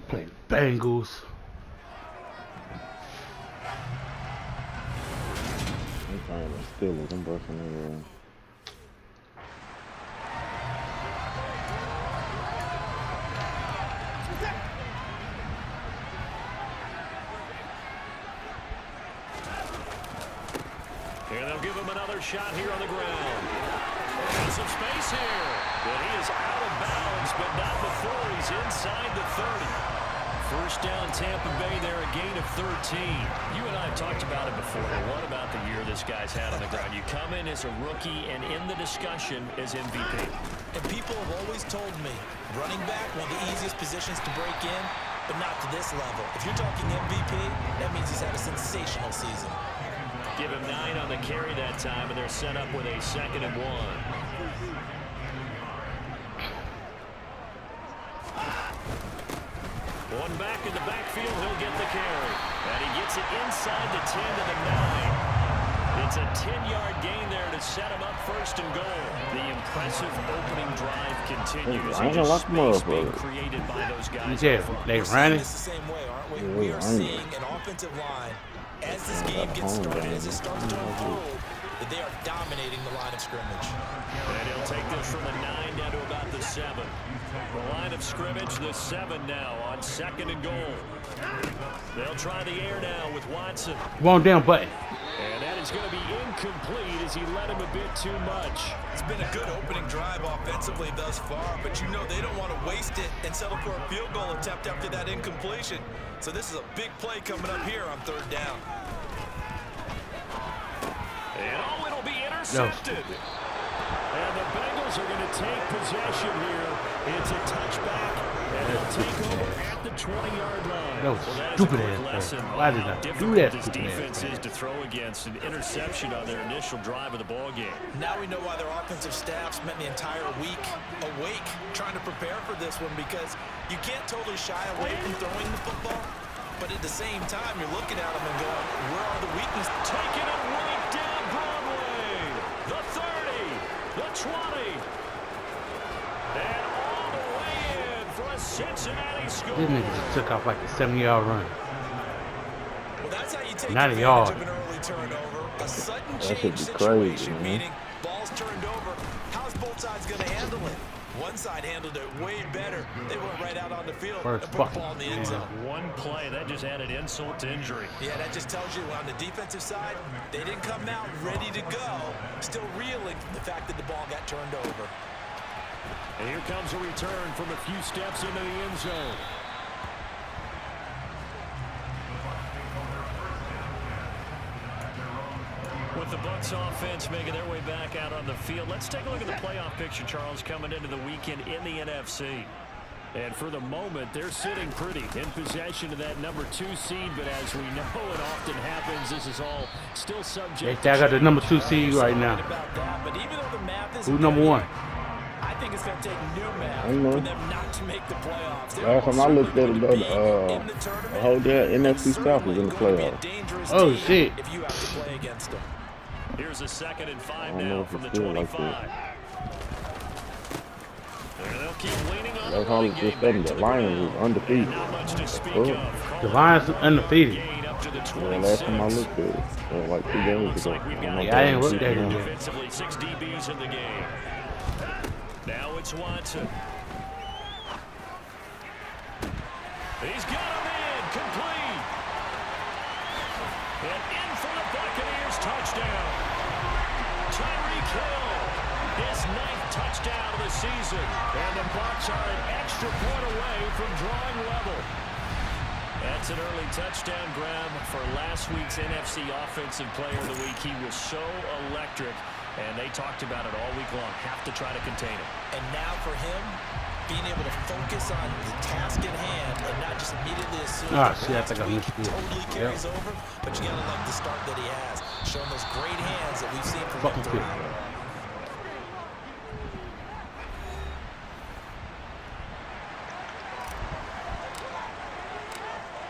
Play Bengals. I'm trying to steal it. I'm busting everywhere. And they'll give him another shot here on the ground. Got some space here. But he is out of bounds, but not before he's inside the 30. First down, Tampa Bay there, a gain of 13. You and I have talked about it before. What about the year this guy's had on the ground? You come in as a rookie and in the discussion as MVP. And people have always told me, running back, one of the easiest positions to break in, but not to this level. If you're talking MVP, that means he's had a sensational season. Give him 9 on the carry that time, and they're set up with a 2nd and 1. One back in the backfield, he'll get the carry. And he gets it inside the 10 to the 9. It's a 10-yard gain there to set him up 1st and goal. The impressive opening drive continues. Just space being created by those guys. Yeah, they running. It's the same way, aren't we? We are seeing an offensive line as this game gets started, as it starts to unfold, that they are dominating the line of scrimmage. And he'll take this from the 9 down to about the 7. The line of scrimmage, the 7 now on 2nd and goal. They'll try the air now with Watson. One down button. And that is going to be incomplete as he led him a bit too much. It's been a good opening drive offensively thus far, but you know they don't want to waste it and settle for a field goal attempt after that incompletion. So this is a big play coming up here on 3rd down. And oh, it'll be intercepted. No. And the Bengals are going to take possession here. It's a touchback, and they'll take over at the 20-yard line. No, stupid ass. Why did I do that? This defense is to throw against an interception on their initial drive of the ball game. Now we know why their offensive staff spent the entire week awake trying to prepare for this one, because you can't totally shy away from throwing the football, but at the same time you're looking at them and going, where are the weaknesses? Taking it right down Broadway. The 30, the 20, and all the way in for a Cincinnati score. This nigga just took off like a 70-yard run. Well, that's how you take Not a advantage yard. of an early turnover. A sudden That should change be situation, crazy, man. meaning ball's turned over. How's both sides going to handle it? One side handled it way better. They went right out on the field First and put the fucking ball in the end zone. One play, that just added insult to injury. Yeah, that just tells you on the defensive side, they didn't come out ready to go. Still reeling from the fact that the ball got turned over. And here comes a return from a few steps into the end zone. With the Bucs offense making their way back out on the field, let's take a look at the playoff picture, Charles, coming into the weekend in the NFC. And for the moment, they're sitting pretty in possession of that number 2 seed, but as we know it often happens, this is all still subject to I got the number 2 seed right now. Who's number 1? I think it's going to take new math for them not to make the playoffs. Last time I looked at it, the whole damn NFC South was in the playoffs. Oh, shit. If you have to play against them. Here's a 2nd and 5 now from the 25. And they'll keep leaning on That's all it's just saying. The Lions is undefeated. not much to speak Oh. of. The Lions are undefeated. Gain up to the Yeah, last time I 26. looked at it, like 2 games Looks ago. like we've got Yeah, I ain't looked at it yet. Offensively, 6 DBs in the game. Now it's Watson. He's got him in, complete. And in for the Buccaneers, touchdown. Tyreek Hill, his 9th touchdown of the season. And the Bucs are an extra point away from drawing level. That's an early touchdown grab for last week's NFC Offensive Player of the Week. He was so electric, and they talked about it all week long. Have to try to contain him. And now for him, being able to focus on the task at hand and not just immediately assume Ah, that shit, I last think I week missed it. totally carries over. But you got to love the start that he has, showing those great hands that we've seen from him Fucking throughout. good.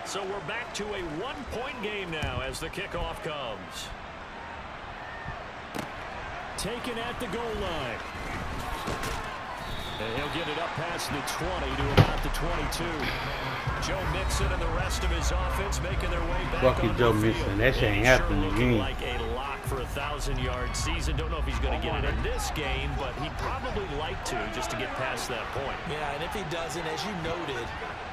So we're back to a one-point game now as the kickoff comes. Taken at the goal line. And he'll get it up past the 20 to about the 22. Joe Mixon and the rest of his offense making their way back Fuck you, on Joe the field. Mixon. That shit ain't Sure happening looking again. like a lock for a 1,000-yard season. Don't know if he's going to get it in this game, but he'd probably like to just to get past that point. Yeah, and if he doesn't, as you noted,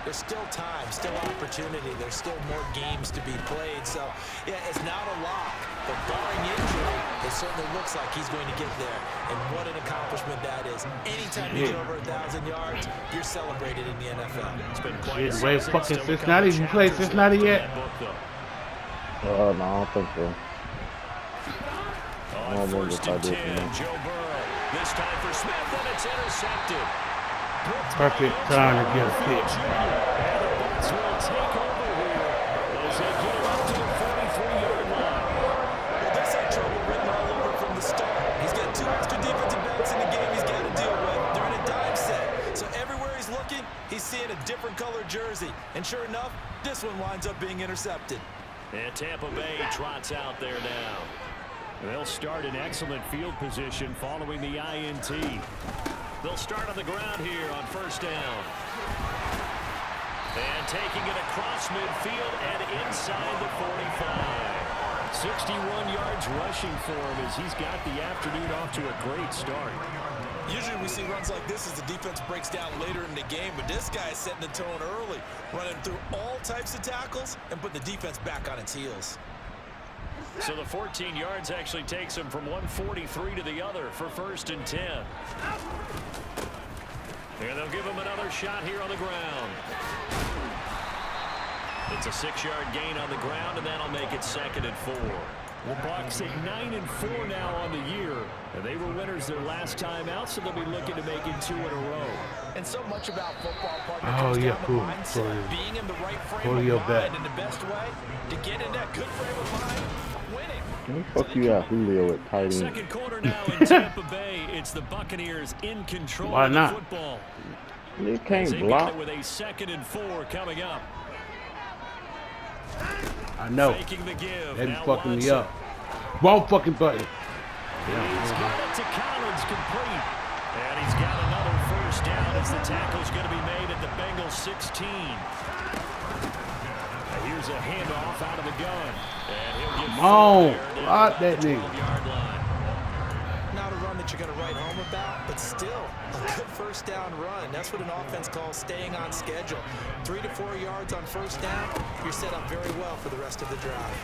there's still time, still opportunity. There's still more games to be played. So, yeah, it's not a lock. But barring injury, it certainly looks like he's going to get there. And what an accomplishment that is. Anytime you get over 1,000 yards, you're celebrated in the NFL. It's been quite a Wait, season. fucking Still Cincinnati. You played Cincinnati yet? No, I don't think so. I On don't remember first if I and did. 10, Joe Burrow. This time for Smith, and it's intercepted. Perfect time to get a pick. And the Bucs will take over here as they get it up to the 43-yard line. Well, this had trouble written all over from the start. He's got 2 extra defensive backs in the game he's got to deal with. They're in a dime set. So everywhere he's looking, he's seeing a different color jersey. And sure enough, this one winds up being intercepted. And Tampa Bay trots out there now. They'll start in excellent field position following the INT. They'll start on the ground here on first down. And taking it across midfield and inside the 45. 61 yards rushing for him as he's got the afternoon off to a great start. Usually we see runs like this as the defense breaks down later in the game, but this guy is setting the tone early, running through all types of tackles and putting the defense back on its heels. So the 14 yards actually takes him from 143 to the other for first and 10. And they'll give him another shot here on the ground. It's a 6-yard gain on the ground, and that'll make it 2nd and 4. The Bucs at 9-4 now on the year. And they were winners their last time out, so they'll be looking to make it 2 in a row. And so much about football, partner, Oh, comes yeah, down to cool. mindset, being in the right frame Pull of your mind, back. and the best way to get in that good frame of mind, winning. Who the fuck you got Julio at tight end? Second quarter now in Tampa Bay. It's the Buccaneers in control Why of not? the football. They As can't they got block. it with a 2nd and 4 coming up. I know. Faking the give. They be Now fucking me Watson. up. Wrong fucking button. He's got it to Collins, complete. And he's got another first down as the tackle's going to be made at the Bengals 16. Here's a handoff out of the gun. And he'll get Come on. there down Block at that the nigga. 12-yard line. Not a run that you're going to write home about, but still a good first down run. That's what an offense calls staying on schedule. 3 to 4 yards on first down, you're set up very well for the rest of the drive.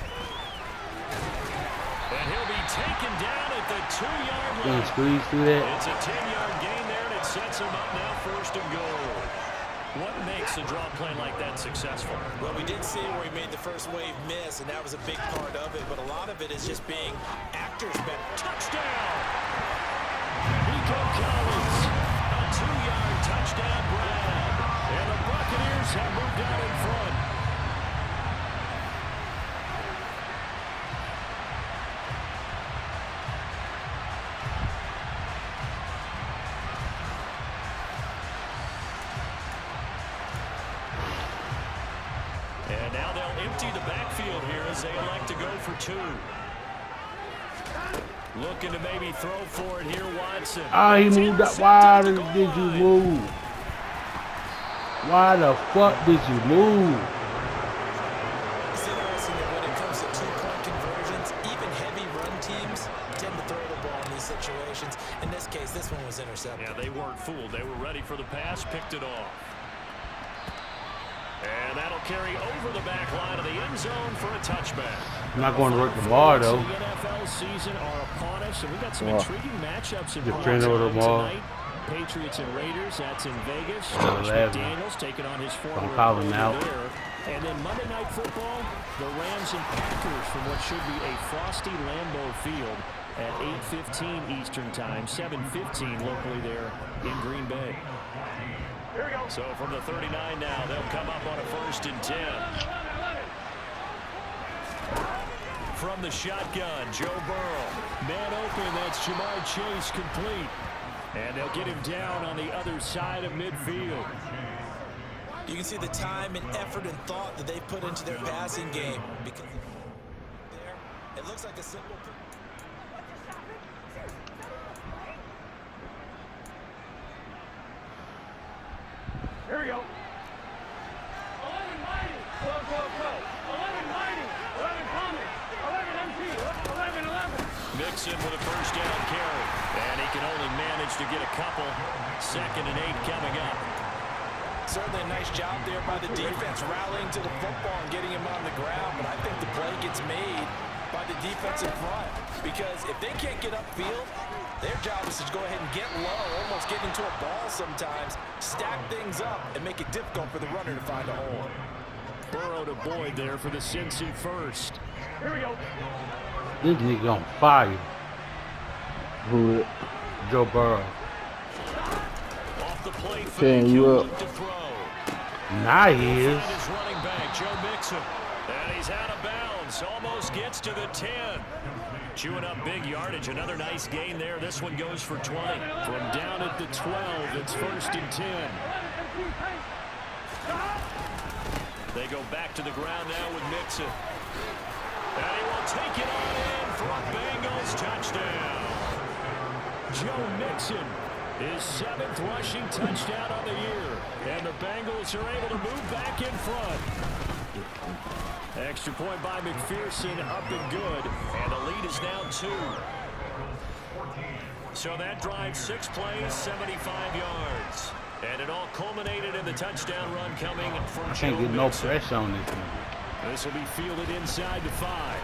And he'll be taken down at the 2-yard Gonna line. squeeze through that. It's a 10-yard gain there, and it sets him up now 1st and goal. What makes a draw play like that successful? Well, we did see where he made the first wave miss, and that was a big part of it, but a lot of it is just being actors better. Touchdown! Nico Collins, a 2-yard touchdown grab. And the Buccaneers have moved out in front. And now they'll empty the backfield here as they elect to go for 2. Looking to maybe throw for it here, Watson. Ah, he moved up. Why did you move? Why the fuck did you move? It's interesting that when it comes to 2-point conversions, even heavy run teams tend to throw the ball in these situations. In this case, this one was intercepted. Yeah, they weren't fooled. They were ready for the pass, picked it off. And that'll carry over the back line of the end zone for a touchback. I'm not going to work the bar though. The NFL season are upon us, and we got some intriguing matchups in The front friend of over us the ball. tonight. Patriots and Raiders, that's in Vegas. Oh, Josh 11. McDaniels taking on his former Don't call him opponent out. there. And then Monday Night Football, the Rams and Packers from what should be a frosty Lambeau Field at 8:15 Eastern Time, 7:15 locally there in Green Bay. So from the 39 now, they'll come up on a 1st and 10. From the shotgun, Joe Burrow. Man open, that's Jamar Chase complete. And they'll get him down on the other side of midfield. You can see the time and effort and thought that they put into their passing game. Because there, it looks like a simple... Here we go. 11 mighty. Go. 11 mighty. 11 coming. 11 MT. 11. Mixon with a first down carry. And he can only manage to get a couple. 2nd and 8 coming up. Certainly a nice job there by the defense, rallying to the football and getting him on the ground. But I think the play gets made by the defensive front, because if they can't get upfield, their job is to go ahead and get low, almost get into a ball sometimes, stack things up, and make it difficult for the runner to find a hole. Burrow to Boyd there for the Cincy first. Here we go. This nigga on fire. Who? Joe Burrow. Off the plate, Can you look to throw. Now he is. His running back, Joe Mixon. And he's out of bounds. Almost gets to the 10. Chewing up big yardage. Another nice gain there. This one goes for 20. From down at the 12, it's 1st and 10. They go back to the ground now with Mixon. And he will take it on in for a Bengals touchdown. Joe Mixon, his 7th rushing touchdown on the year. And the Bengals are able to move back in front. Extra point by McPherson, up and good. And the lead is now 2. So that drive, 6 plays, 75 yards. And it all culminated in the touchdown run coming from Joe Can't get no Mixon. pressure on this nigga. This will be fielded inside the 5.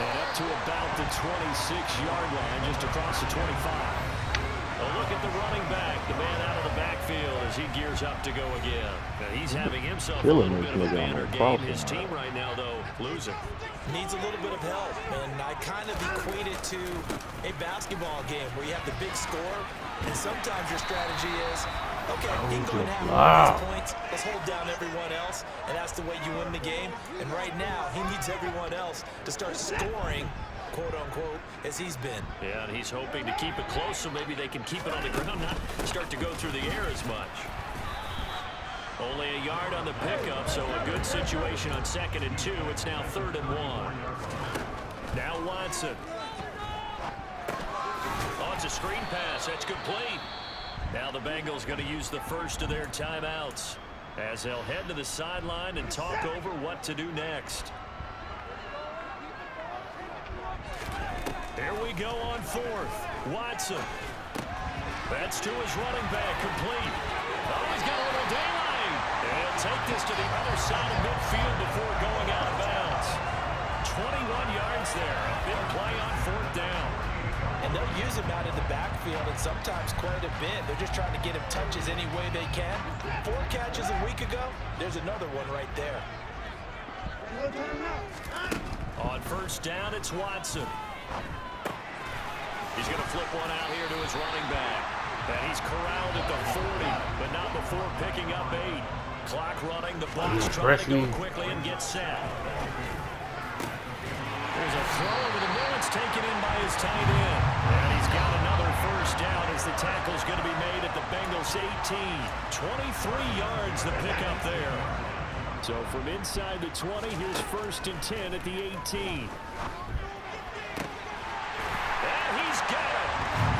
And up to about the 26-yard line, just across the 25. A look at the running back, the man out of the backfield as he gears up to go again. Now he's having himself a little bit of a banner game. His team right now, though, losing. Needs a little bit of help, and I kind of equate it to a basketball game where you have the big score, and sometimes your strategy is, okay, he can go and have all these points, let's hold down everyone else, and that's the way you win the game. And right now, he needs everyone else to start scoring, quote-unquote, as he's been. Yeah, and he's hoping to keep it close so maybe they can keep it on the ground, not start to go through the air as much. Only a yard on the pickup, so a good situation on 2nd and 2. It's now 3rd and 1. Now Watson. Oh, it's a screen pass. That's complete. Now the Bengals going to use the first of their timeouts as they'll head to the sideline and talk over what to do next. Here we go on 4th. Watson. That's to his running back, complete. Oh, he's got a little daylight. He'll take this to the other side of midfield before going out of bounds. 21 yards there. A big play on 4th down. And they'll use him out in the backfield, and sometimes quite a bit. They're just trying to get him touches any way they can. 4 catches a week ago. There's another one right there. On 1st down, it's Watson. He's going to flip one out here to his running back. And he's corralled at the 40, but not before picking up 8. Clock running, the box trying to go quickly and get set. There's a throw over the middle. It's taken in by his tight end. And he's got another 1st down as the tackle's going to be made at the Bengals 18. 23 yards the pickup there. So from inside the 20, here's 1st and 10 at the 18. And he's got it.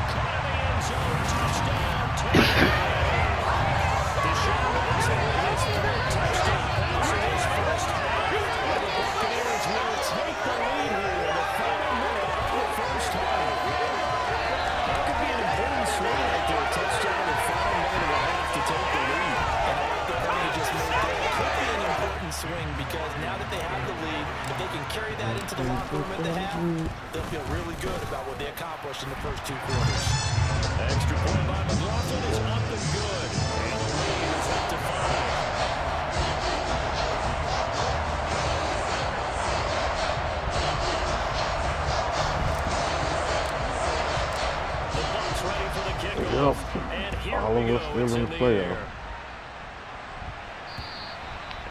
Caught in the end zone. Touchdown. Deshaun Watson with his 3rd touchdown pass in his first half. The Buccaneers will take the lead here in the final minute of the first half. That could be an important swing right there. Touchdown in the final minute of the half to take the lead. And I like the point you just made there. It could be an important swing because now that they have the lead, if they can carry that into the locker room at the half, they'll feel really good about what they accomplished in the first 2 quarters. Extra point by McLaughlin is up and good. And the lead is up to 5. The Bucs ready for the kickoff. And here All we of go. us still It's in in the the playoff. air.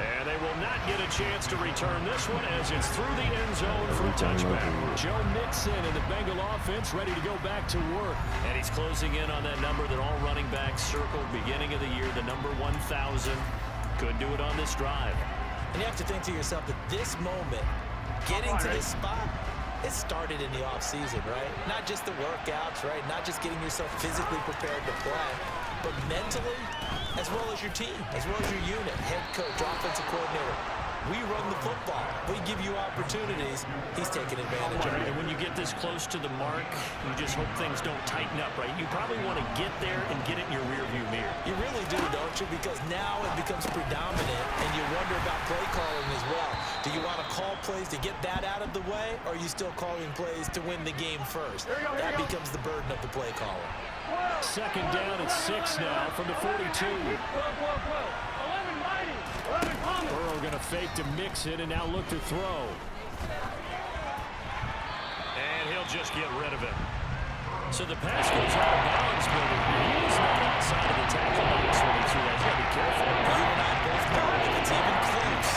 And they will not get a chance to return this one as it's through the end zone for a touchback. Joe Mixon and the Bengal offense ready to go back to work. And he's closing in on that number that all running backs circled beginning of the year, the number 1,000. Could do it on this drive. And you have to think to yourself that this moment, getting to this spot, it started in the offseason, right? Not just the workouts, right? Not just getting yourself physically prepared to play. but mentally, as well as your team, as well as your unit, head coach, offensive coordinator. We run the football. We give you opportunities. He's taking advantage of it. And when you get this close to the mark, you just hope things don't tighten up, right? You probably want to get there and get it in your rearview mirror. You really do, don't you? Because now it becomes predominant, and you wonder about play calling as well. Do you want to call plays to get that out of the way, or are you still calling plays to win the game first? That becomes the burden of the play caller. Second down at 6 now from the 42. Burrow going to fake to mix it and now look to throw. And he'll just get rid of it. So the pass goes out of bounds, but he's not outside of the tackle box when he threw that. You got to be careful. You and I both know if it's even close,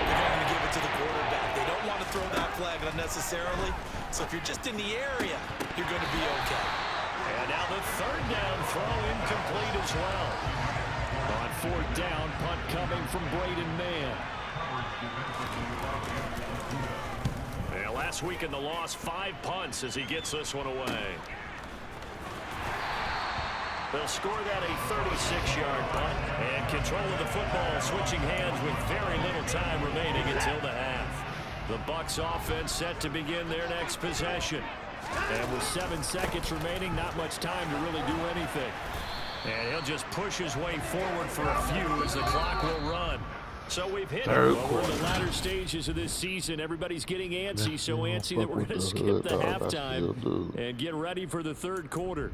they're going to give it to the quarterback. They don't want to throw that flag unnecessarily. So if you're just in the area, you're going to be okay. And now the third down throw incomplete as well. On fourth down, punt coming from Braden Mann. And last week in the loss, 5 punts as he gets this one away. They'll score that a 36-yard punt. And control of the football switching hands with very little time remaining until the half. The Bucs offense set to begin their next possession. And with 7 seconds remaining, not much time to really do anything. And he'll just push his way forward for a few as the clock will run. So we've hit it. Well, we're in the latter stages of this season. Everybody's getting antsy, so antsy that we're going to skip the halftime and get ready for the third quarter.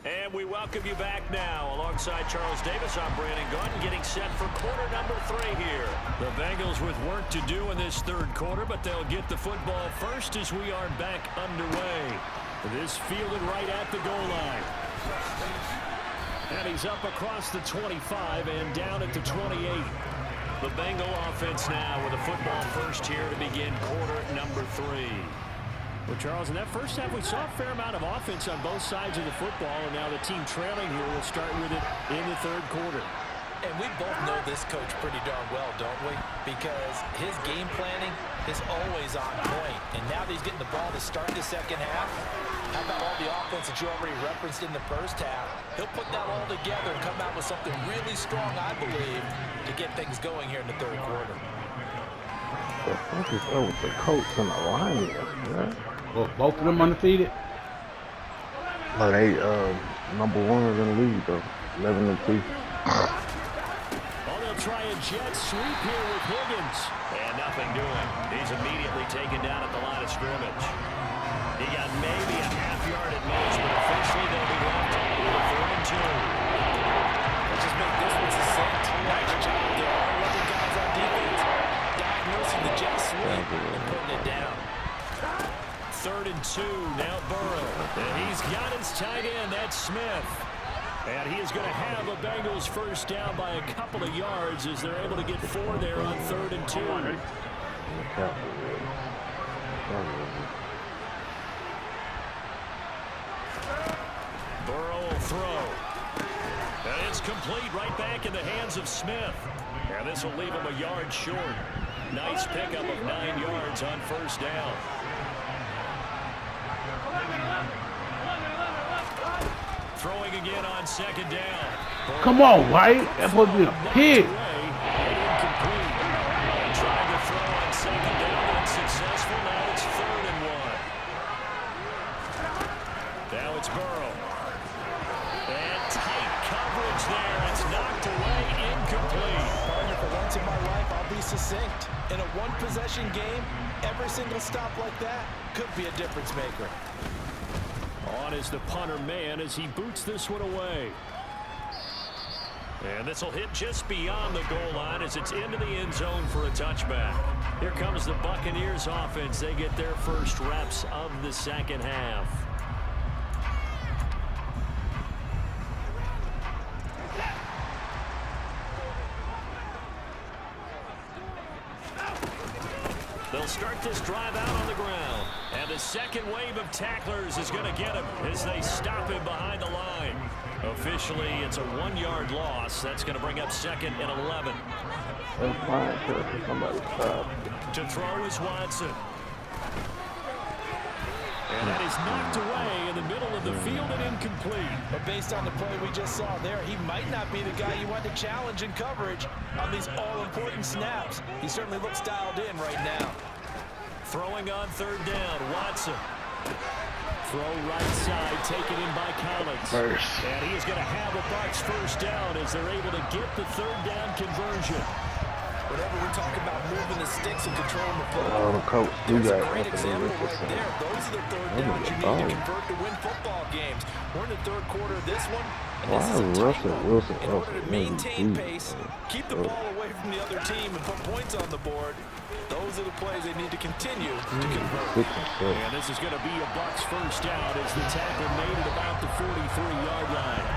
And we welcome you back now. Alongside Charles Davis, I'm Brandon Gaudin, getting set for quarter number 3 here. The Bengals with work to do in this third quarter, but they'll get the football first as we are back underway. This fielded right at the goal line. And he's up across the 25 and down at the 28. The Bengal offense now with a football first here to begin quarter number 3. Well, Charles, in that first half, we saw a fair amount of offense on both sides of the football, and now the team trailing here will start with it in the third quarter. And we both know this coach pretty darn well, don't we? Because his game planning is always on point. And now that he's getting the ball to start the second half, how about all the offense that you already referenced in the first half? He'll put that all together and come out with something really strong, I believe, to get things going here in the third quarter. The fuck is up with the coach and the line? Right? Well, both of them undefeated? But they number 1 in the league though, 11-2. They'll try a jet sweep here with Higgins. And nothing doing. He's immediately taken down at the line of scrimmage. He got maybe a half yard at most, but officially they'll be left with a 4 and 2. Let's just make this one succinct. Nice job there. All 11 guys on defense diagnosing the jet sweep and putting it down. 3rd and 2, now Burrow. And he's got his tight end, that's Smith. And he is going to have a Bengals first down by a couple of yards as they're able to get 4 there on 3rd and 2. Burrow will throw. And it's complete right back in the hands of Smith. And this will leave him a yard short. Nice pickup of 9 yards on first down. Throwing again on second down. Come on, White. That's supposed to be a pig. Incomplete. Trying to throw on second down, unsuccessful. Now it's 3rd and 1. Now it's Burrow. And tight coverage there. It's knocked away, incomplete. Partner, for once in my life, I'll be succinct. In a one-possession game, every single stop like that could be a difference maker. On is the punter man as he boots this one away. And this will hit just beyond the goal line as it's into the end zone for a touchback. Here comes the Buccaneers offense. They get their first reps of the second half. They'll start this drive out on the ground. And the second wave of tacklers is going to get him as they stop him behind the line. Officially, it's a 1-yard loss. That's going to bring up 2nd and 11. That's fine, sir. Somebody stop. To throw is Watson. And that is knocked away in the middle of the field and incomplete. But based on the play we just saw there, he might not be the guy you want to challenge in coverage on these all-important snaps. He certainly looks dialed in right now. Throwing on third down, Watson. Throw right side, taken in by Collins. And he is going to have a Bucs first down as they're able to get the third down conversion. Whenever we're talking about moving the sticks and controlling the ball, There's a great example right there. Those are the third downs you need to convert to win football games. We're in the third quarter of this one, and this is a tight one. In order to maintain pace, keep the ball away from the other team, and put points on the board, those are the plays they need to continue to convert. And this is going to be a Bucs first down as the tackle made it about the 43-yard line.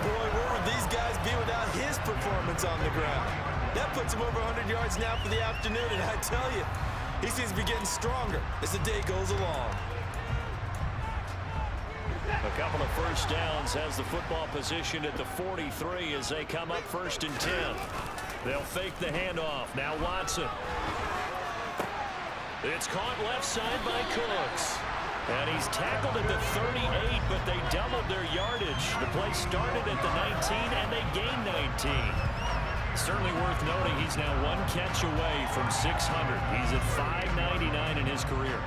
Boy, where would these guys be without his performance on the ground? That puts him over 100 yards now for the afternoon, and I tell you, he seems to be getting stronger as the day goes along. A couple of first downs has the football position at the 43 as they come up 1st and 10. They'll fake the handoff. Now Watson. It's caught left side by Cooks. And he's tackled at the 38, but they doubled their yardage. The play started at the 19, and they gained 19. Certainly worth noting he's now one catch away from 600. He's at 599 in his career.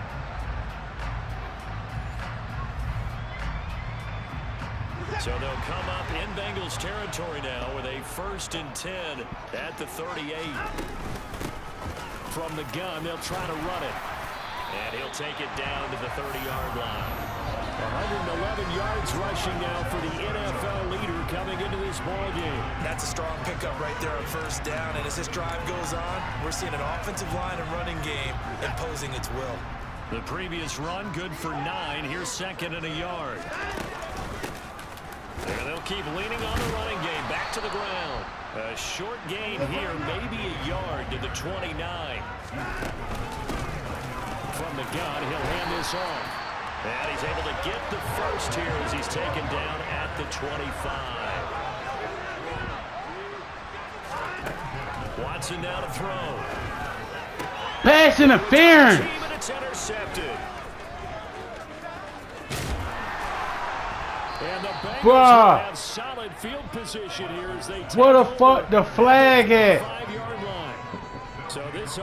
So they'll come up in Bengals territory now with a 1st and 10 at the 38. From the gun, they'll try to run it. And he'll take it down to the 30-yard line. 111 yards rushing now for the NFL leader coming into this ballgame. That's a strong pickup right there on first down. And as this drive goes on, we're seeing an offensive line and running game imposing its will. The previous run, good for 9. Here's 2nd and a yard. And they'll keep leaning on the running game. Back to the ground. A short gain here, maybe a yard to the 29. From the gun, he'll hand this off. And he's able to get the first here as he's taken down at the 25. Watson now to throw. Pass interference. And it's intercepted. And the Bengals have solid field position here as they take what the fuck the flag at? 5-yard line. So this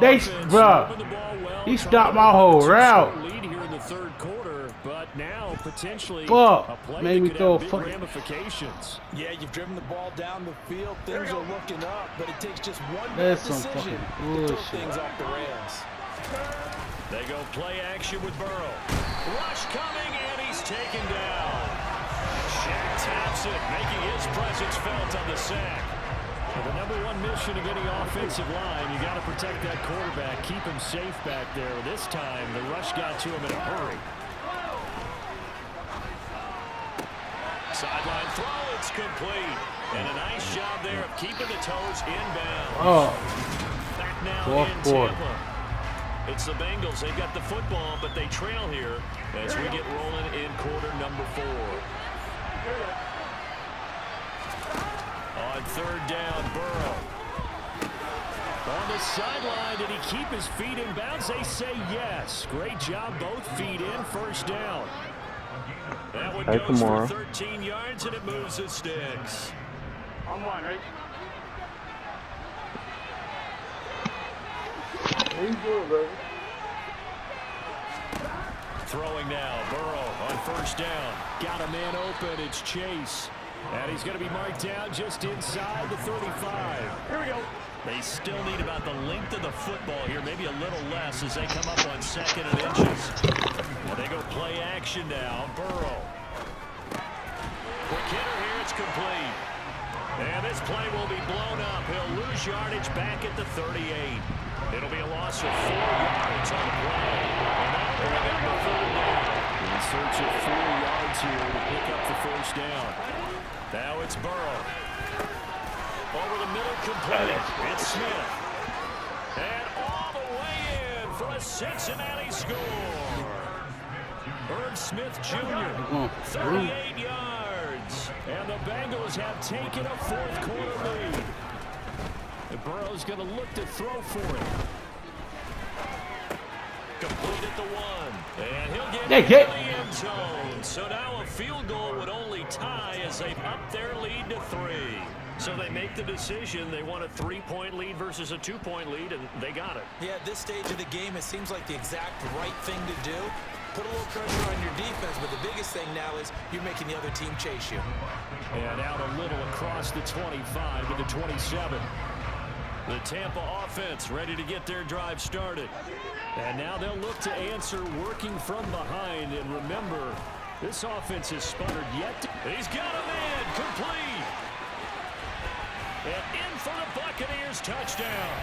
He stopped my whole route. Lead here in the third quarter, but now potentially Fuck. a play Made that me could throw have a big fucking ramifications. Yeah, you've driven the ball down the field. Things are looking up, but it takes just one That's bad some decision fucking to throw bullshit. things off the rails. They go play action with Burrow. Rush coming, and he's taken down. Shaq taps it, making his presence felt on the sack. Well, the #1 mission of any offensive line, you got to protect that quarterback, keep him safe back there. This time, the rush got to him in a hurry. Sideline throw, it's complete. And a nice job there of keeping the toes inbound. Back now in Tampa. It's the Bengals. They've got the football, but they trail here as we get rolling in quarter number 4. On third down, Burrow. On the sideline, did he keep his feet in bounds? They say yes. Great job, both feet in, first down. That one goes for 13 yards, and it moves the sticks. On one, right? How you doing, baby? Throwing now, Burrow on first down. Got a man open, it's Chase. And he's going to be marked down just inside the 35. Here we go. They still need about the length of the football here, maybe a little less as they come up on 2nd and inches. And they go play action now. Burrow. Quick hitter here, it's complete. And this play will be blown up. He'll lose yardage back at the 38. It'll be a loss of 4 yards on the play. And that'll bring up the third down. In search of 4 yards here to pick up the first down. Now it's Burrow. Over the middle, complete. It's Smith. And all the way in for a Cincinnati score. Irv Smith Jr., 38 yards. And the Bengals have taken a fourth quarter lead. And Burrow's going to look to throw for it. complete at the 1. And he'll get They into hit. the end zone. So now a field goal would only tie as they've upped their lead to 3. So they make the decision. They want a 3-point lead versus a 2-point lead, and they got it. Yeah, at this stage of the game, it seems like the exact right thing to do. Put a little pressure on your defense, but the biggest thing now is you're making the other team chase you. And out a little across the 25 to the 27. The Tampa offense ready to get their drive started. And now they'll look to answer working from behind. And remember, this offense has sputtered yet. He's got a man complete. And in for the Buccaneers touchdown.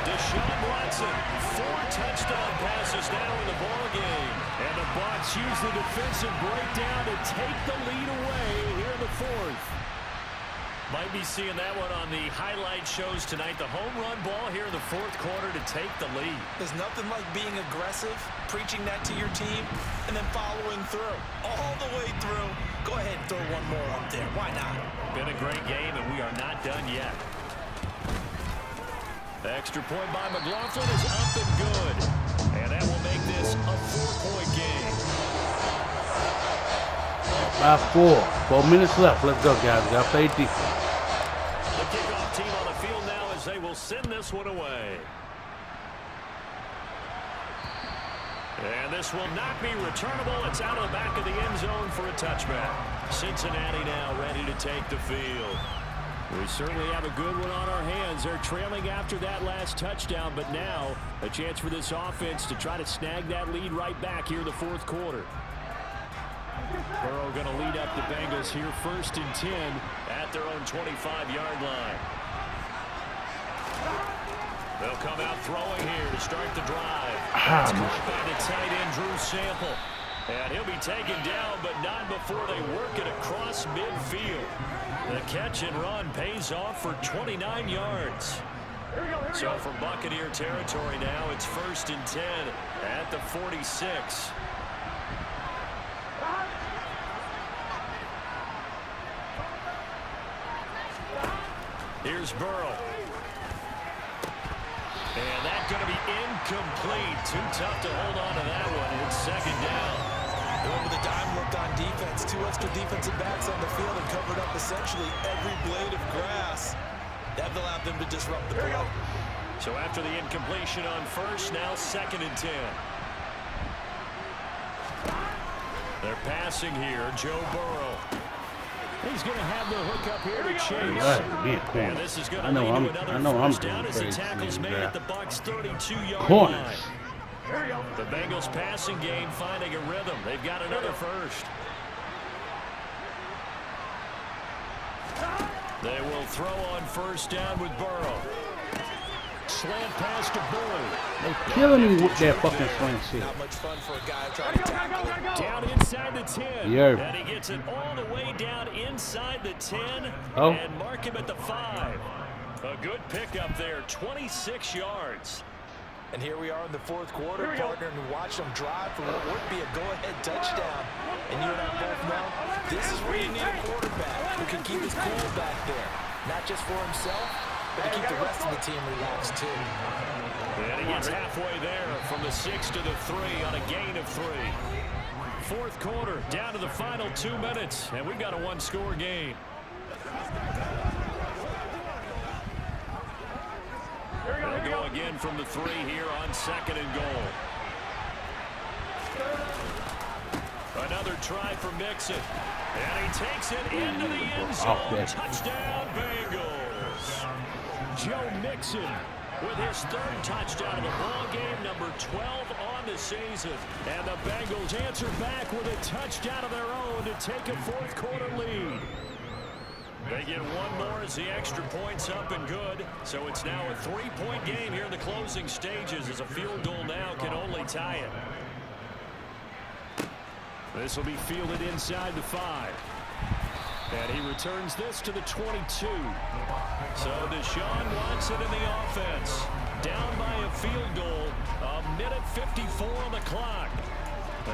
Deshaun Watson, 4 touchdown passes now in the ball game. And the Bucs use the defensive breakdown to take the lead away here in the 4th. Might be seeing that one on the highlight shows tonight. The home run ball here in the 4th quarter to take the lead. There's nothing like being aggressive, preaching that to your team, and then following through. All the way through. Go ahead and throw one more up there. Why not? Been a great game, and we are not done yet. The extra point by McLaughlin is up and good. And that will make this a 4-point game. By 4. 4 minutes left. Let's go, guys. We got to play defense. The kickoff team on the field now as they will send this one away. And this will not be returnable. It's out of the back of the end zone for a touchback. Cincinnati now ready to take the field. We certainly have a good one on our hands. They're trailing after that last touchdown, but now a chance for this offense to try to snag that lead right back here in the 4th quarter. Burrow going to lead up the Bengals here 1st and 10 at their own 25-yard line. They'll come out throwing here to start the drive. It's caught by the tight end Drew Sample. And he'll be taken down, but not before they work it across midfield. The catch and run pays off for 29 yards. So from Buccaneer territory now, it's 1st and 10 at the 46. Here's Burrow. And that's going to be incomplete. Too tough to hold on to that one. It's 2nd down. With a dime look on defense, 2 extra defensive backs on the field and covered up essentially every blade of grass. That allowed them to disrupt the play. So after the incompletion on 1st, now 2nd and 10. They're passing here. Joe Burrow. He's going to have the hook up here to chase. And this is going to lead to another first down as the tackle's made at the Bucs' 32-yard line. The Bengals passing game finding a rhythm. They've got another first. They will throw on 1st down with Burrow. Slant pass to Boyd. They're killing me with that fucking slant shit. Not much fun for a guy trying to tackle him. Down inside the 10. Yeah. And he gets it all the way down inside the 10 and mark him at the 5. A good pickup there, 26 yards. And here we are in the 4th quarter, partner, and watch them drive for what would be a go-ahead touchdown. And you and I both know this is where you need a quarterback who can keep his cool back there. Not just for himself, but to keep the rest of the team relaxed too. And he gets halfway there from the 6 to the 3 on a gain of 3. 4th quarter, down to the final 2 minutes, and we've got a 1-score game. They'll go again from the 3 here on 2nd and goal. Another try for Mixon. And he takes it into the end zone. Touchdown, Bengals. Joe Mixon with his 3rd touchdown of the ball game, number 12 on the season. And the Bengals answer back with a touchdown of their own to take a 4th quarter lead. They get one more as the extra point's up and good. So it's now a 3-point game here in the closing stages as a field goal now can only tie it. This will be fielded inside the 5. And he returns this to the 22. So Deshaun Watson in the offense. Down by a field goal. 1:54 on the clock.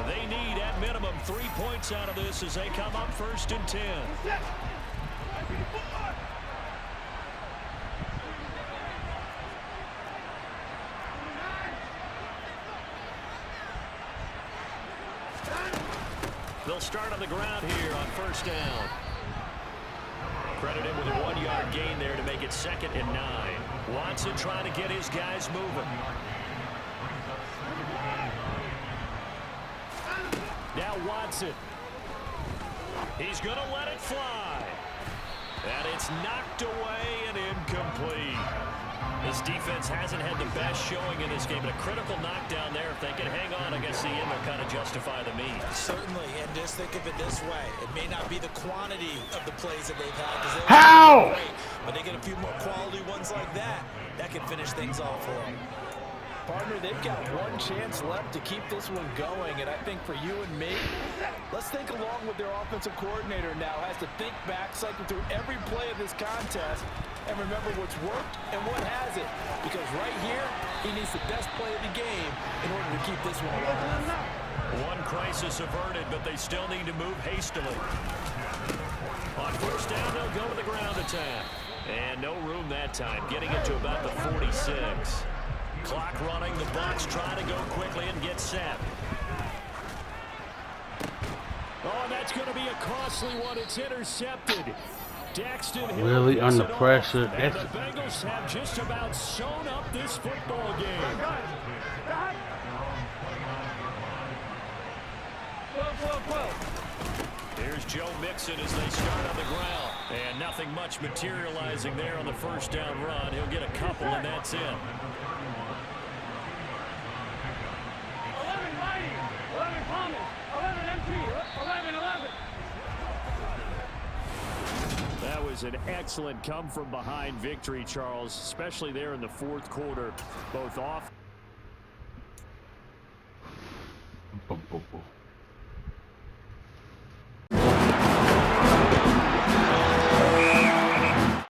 They need at minimum 3 points out of this as they come up 1st and 10. start on the ground here on first down. Credited with a 1-yard gain there to make it 2nd and 9. Watson trying to get his guys moving. Now Watson. He's going to let it fly. And it's knocked away and incomplete. This defense hasn't had the best showing in this game, but a critical knockdown there. If they can hang on against the end, they'll kind of justify the means. Certainly, and just think of it this way. It may not be the quantity of the plays that they've had. How? Great, but they get a few more quality ones like that. That can finish things off for them. Partner, they've got one chance left to keep this one going, and I think for you and me, let's think along with their offensive coordinator now. Has to think back, cycle through every play of this contest, and remember what's worked and what hasn't. Because right here, he needs the best play of the game in order to keep this one alive. One crisis averted, but they still need to move hastily. On first down, they'll go to the ground attack. And no room that time, getting it to about the 46. Clock running, the Bucs trying to go quickly and get set. Oh, that's going to be a costly one. It's intercepted. Daxton Hill Really under pressure. and the Bengals have just about sewn up this football game. Here's Joe Mixon as they start on the ground. And nothing much materializing there on the first down run. He'll get a couple, and that's it. 11 mighty, 11 common, 11 empty, 11. That was an excellent come-from-behind victory, Charles, especially there in the fourth quarter, both off.